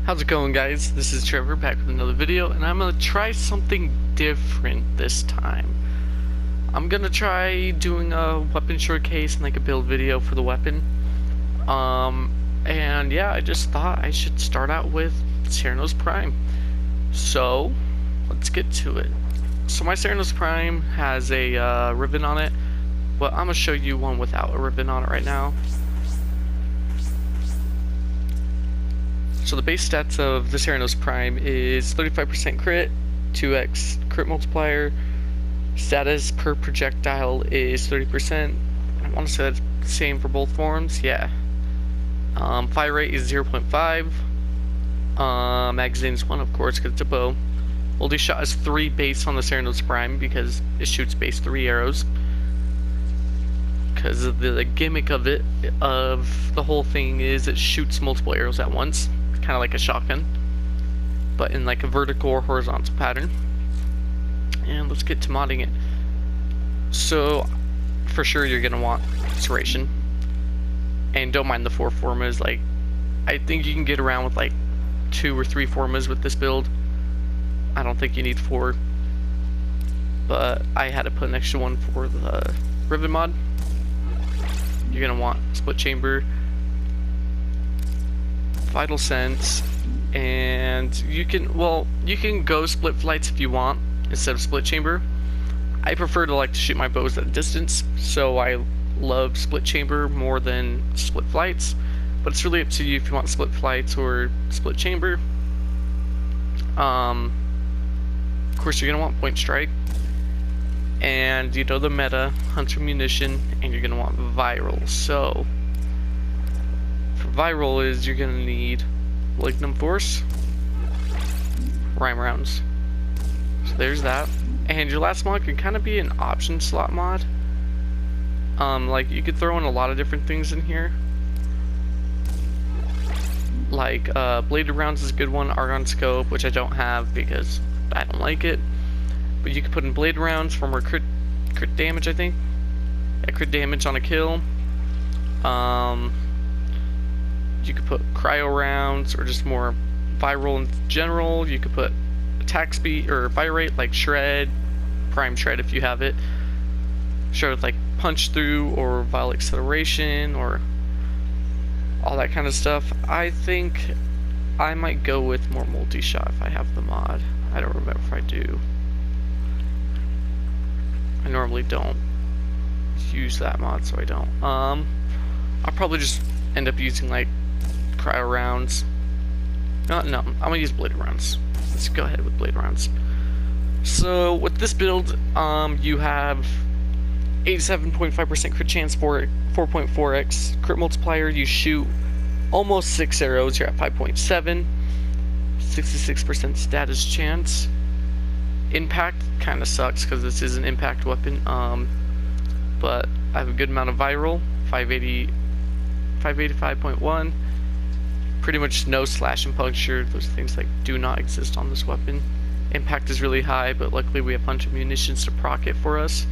How's it going, guys? This is Trevor back with another video, and I'm gonna try something different this time. I'm gonna try doing a weapon showcase and like a build video for the weapon. And yeah, I just thought I should start out with Cernos Prime. So, let's get to it. So my Cernos Prime has a Riven on it, but I'm gonna show you one without a Riven on it right now. So the base stats of the Cernos Prime is 35% crit, 2x crit multiplier, status per projectile is 30%, I want to say that's the same for both forms, yeah. Fire rate is 0.5, magazine is 1 of course because it's a bow. Multi-shot is 3 based on the Cernos Prime because it shoots base 3 arrows. Because of the gimmick of it, of the whole thing is it shoots multiple arrows at once. Kind of like a shotgun, but in like a vertical or horizontal pattern. And let's get to modding it. So for sure you're gonna want serration, and don't mind the 4 formas. Like, I think you can get around with like 2 or 3 formas with this build. I don't think you need 4, but I had to put an extra one for the Riven mod. You're gonna want split chamber, vital sense, and you can go split flights if you want instead of split chamber. I prefer to like to shoot my bows at a distance, so I love split chamber more than split flights, but it's really up to you if you want split flights or split chamber. Of course you're gonna want point strike, and you know the meta, hunter munition, and you're gonna want viral. So viral is you're gonna need Lignum Force, Rhyme Rounds. So there's that. And your last mod can kind of be an option slot mod. Like you could throw in a lot of different things in here. Like Bladed Rounds is a good one, Argon Scope, which I don't have because I don't like it. But you could put in Blade Rounds for more crit damage, I think. Yeah, crit damage on a kill. You could put cryo rounds or just more viral in general. You could put attack speed or fire rate like shred, prime shred if you have it. Shred with like punch through or vital acceleration or all that kind of stuff. I think I might go with more multi-shot if I have the mod. I don't remember if I do. I normally don't use that mod, so I don't. I'll probably just end up using like cryo rounds. No, I'm gonna use blade rounds. Let's go ahead with blade rounds. So with this build, you have 87.5% crit chance for 4.4x crit multiplier. You shoot almost 6 arrows. You're at 5.7. 66% status chance. Impact kind of sucks because this is an impact weapon. But I have a good amount of viral. 585.1. Pretty much no slash and puncture. Those things like do not exist on this weapon. Impact is really high, but luckily we have a bunch of munitions to proc it for us.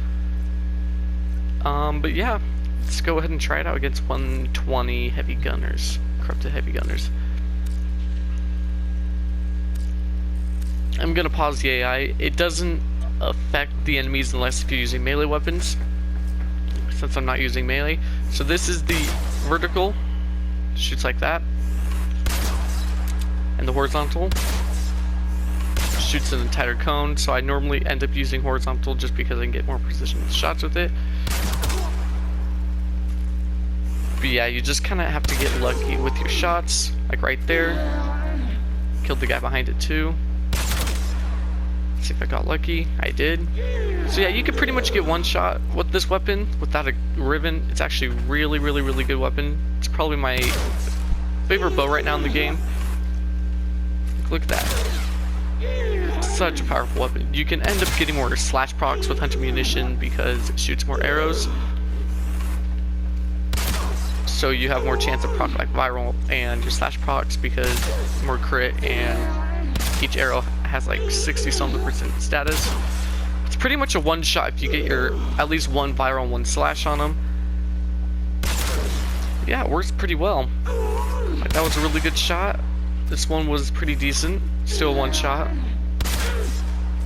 But yeah, let's go ahead and try it out against 120 heavy gunners, corrupted heavy gunners. I'm gonna pause the AI. It doesn't affect the enemies unless if you're using melee weapons, since I'm not using melee. So this is the vertical, shoots like that. And the horizontal shoots an entire cone, so I normally end up using horizontal just because I can get more precision shots with it. But yeah, you just kind of have to get lucky with your shots, like right there. Killed the guy behind it too. Let's see if I got lucky. I did. So yeah, you could pretty much get one shot with this weapon without a Riven. It's actually really good weapon. It's probably my favorite bow right now in the game. Look at that. Such a powerful weapon. You can end up getting more slash procs with hunter munition because it shoots more arrows. So you have more chance of proc like viral and your slash procs because more crit, and each arrow has like 60-something% status. It's pretty much a one shot if you get your at least one viral and one slash on them. Yeah, it works pretty well. Like, that was a really good shot. This one was pretty decent. Still one shot.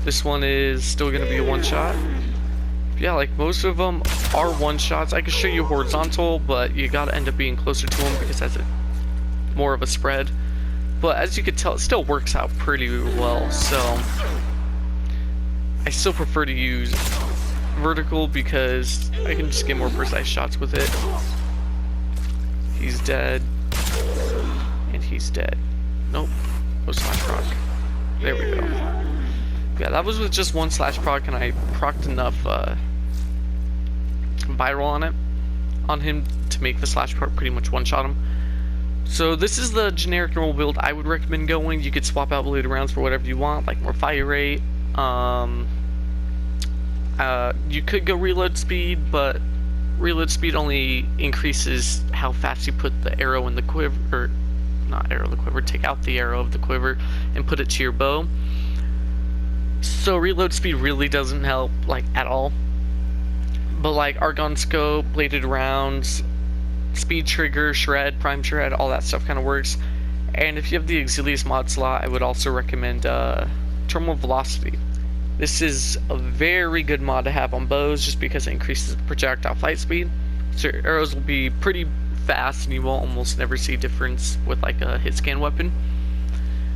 This one is still gonna be a one shot. Yeah, like most of them are one shots. I could show you horizontal, but you gotta end up being closer to them because that's more of a spread. But as you can tell, it still works out pretty well. So I still prefer to use vertical because I can just get more precise shots with it. He's dead. And he's dead. Nope. No slash proc. There we go. Yeah, that was with just one slash proc, and I procced enough viral on him to make the slash proc pretty much one-shot him. So this is the generic normal build I would recommend going. You could swap out bladed rounds for whatever you want, like more fire rate. You could go reload speed, but reload speed only increases how fast you put the arrow in the quiver, or not arrow in the quiver, take out the arrow of the quiver and put it to your bow. So reload speed really doesn't help, like, at all. But like argon scope, bladed rounds, speed trigger, shred, prime shred, all that stuff kind of works. And if you have the Exilius mod slot, I would also recommend terminal velocity. This is a very good mod to have on bows just because it increases the projectile flight speed. So your arrows will be pretty fast and you will almost never see difference with like a hit scan weapon.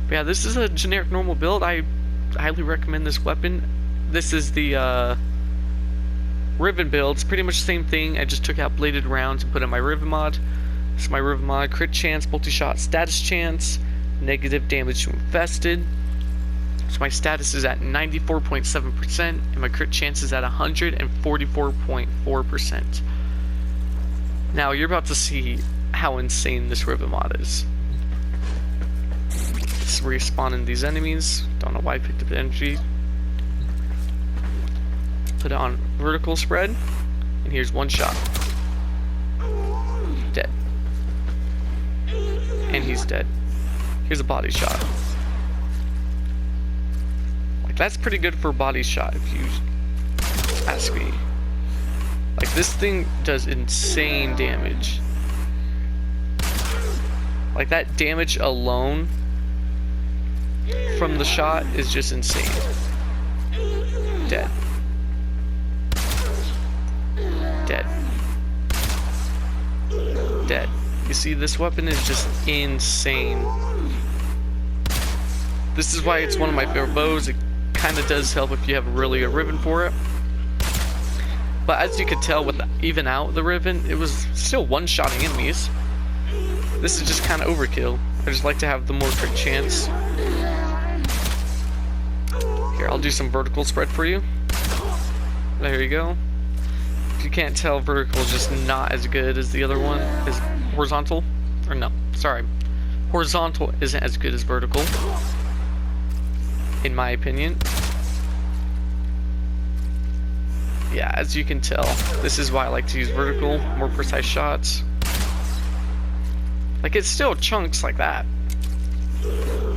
But yeah, this is a generic normal build. I highly recommend this weapon. This is the Riven build. It's pretty much the same thing. I just took out bladed rounds and put in my Riven mod. This is my Riven mod. Crit chance, multi-shot status chance, negative damage to infested. So my status is at 94.7% and my crit chance is at 144.4%. Now you're about to see how insane this Riven mod is. Just respawning these enemies. Don't know why I picked up the energy. Put it on vertical spread, and here's one shot. Dead. And he's dead. Here's a body shot. Like, that's pretty good for a body shot if you ask me. Like, this thing does insane damage. Like, that damage alone from the shot is just insane. Dead. Dead. Dead. You see, this weapon is just insane. This is why it's one of my favorite bows. It kind of does help if you have really a Riven for it. But as you could tell, with even out the Riven, it was still one-shotting enemies. This is just kind of overkill. I just like to have the more crit chance. Here, I'll do some vertical spread for you. There you go. If you can't tell, vertical is just not as good as the other one. Is horizontal? Or no, sorry. Horizontal isn't as good as vertical, in my opinion. Yeah, as you can tell, this is why I like to use vertical, more precise shots. Like, it's still chunks like that,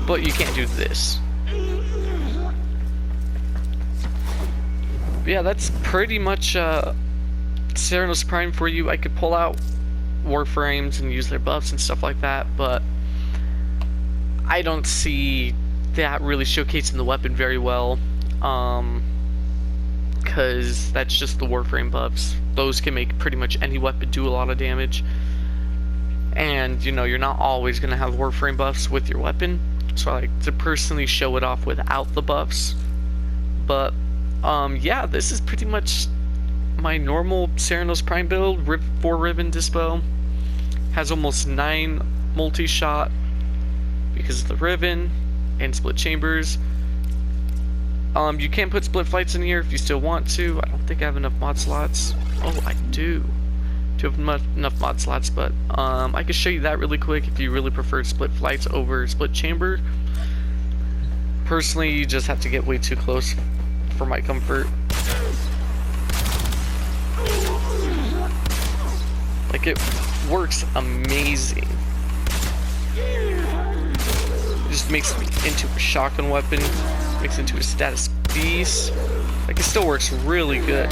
but you can't do this. But yeah, that's pretty much Cernos Prime for you. I could pull out Warframes and use their buffs and stuff like that, but I don't see that really showcasing the weapon very well. Because that's just the Warframe buffs. Those can make pretty much any weapon do a lot of damage. And, you know, you're not always going to have Warframe buffs with your weapon. So I like to personally show it off without the buffs. But, yeah, this is pretty much my normal Cernos Prime build. 4 Riven Dispo. Has almost 9 multi-shot because of the Riven and split chambers. You can put split flights in here if you still want to. I don't think I have enough mod slots. Oh, I do have enough mod slots, but I can show you that really quick if you really prefer split flights over split chamber. Personally, you just have to get way too close for my comfort. Like, it works amazing. It just makes me into a shotgun weapon. Makes it into a status beast. Like, it still works really good.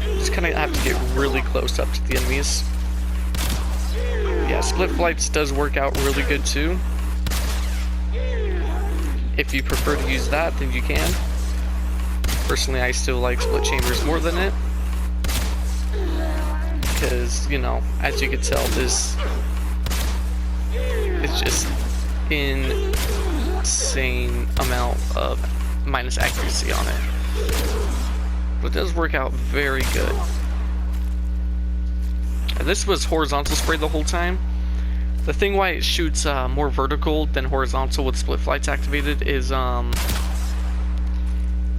Just kind of have to get really close up to the enemies. Yeah, split flights does work out really good too. If you prefer to use that, then you can. Personally, I still like split chambers more than it. Because, you know, as you can tell, this is just insane amount of minus accuracy on it. But it does work out very good. And this was horizontal spray the whole time. The thing why it shoots more vertical than horizontal with split flights activated is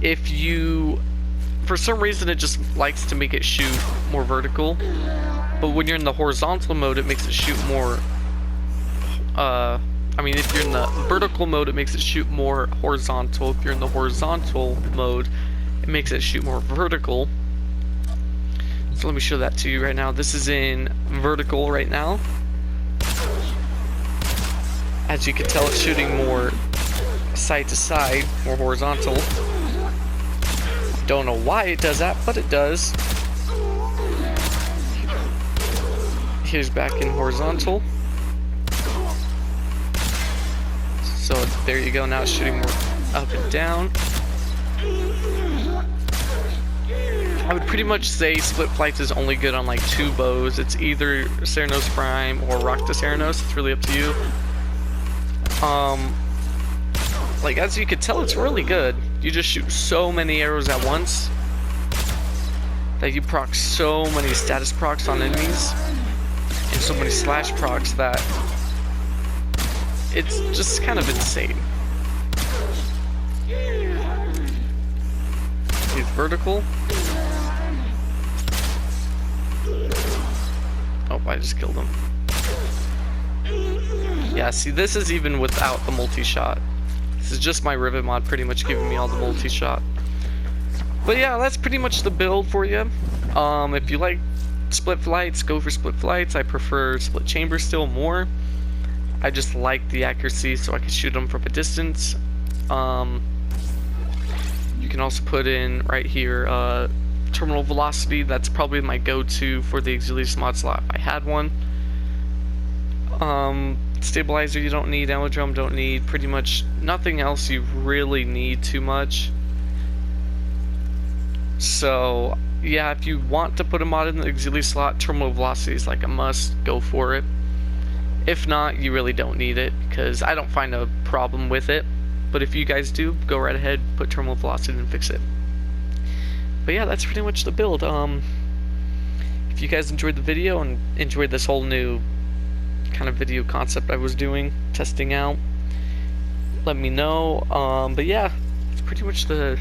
if you, for some reason it just likes to make it shoot more vertical, but when you're in the horizontal mode it makes it shoot more, I mean if you're in the vertical mode it makes it shoot more horizontal, if you're in the horizontal mode it makes it shoot more vertical. So let me show that to you right now. This is in vertical right now. As you can tell, it's shooting more side to side, more horizontal. Don't know why it does that, but it does. Here's back in horizontal. So there you go, now it's shooting more up and down. I would pretty much say split flights is only good on like 2 bows. It's either Cernos Prime or Rock to Cernos. It's really up to you. Like as you can tell, it's really good. You just shoot so many arrows at once that you proc so many status procs on enemies and so many slash procs that it's just kind of insane. He's vertical. Oh, I just killed him. Yeah, see, this is even without the multi-shot. This is just my Riven mod pretty much giving me all the multi-shot. But yeah, that's pretty much the build for you. If you like split flights, go for split flights. I prefer split chambers still more. I just like the accuracy so I can shoot them from a distance. You can also put in right here terminal velocity. That's probably my go-to for the Exilius mod slot if I had one. Stabilizer you don't need, aerodrome don't need, pretty much nothing else you really need too much. So yeah, if you want to put a mod in the Exilius slot, terminal velocity is like a must, go for it. If not, you really don't need it, because I don't find a problem with it. But if you guys do, go right ahead, put terminal velocity and fix it. But yeah, that's pretty much the build. If you guys enjoyed the video and enjoyed this whole new kind of video concept I was doing, testing out, let me know. But yeah, it's pretty much the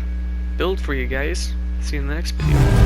build for you guys. See you in the next video.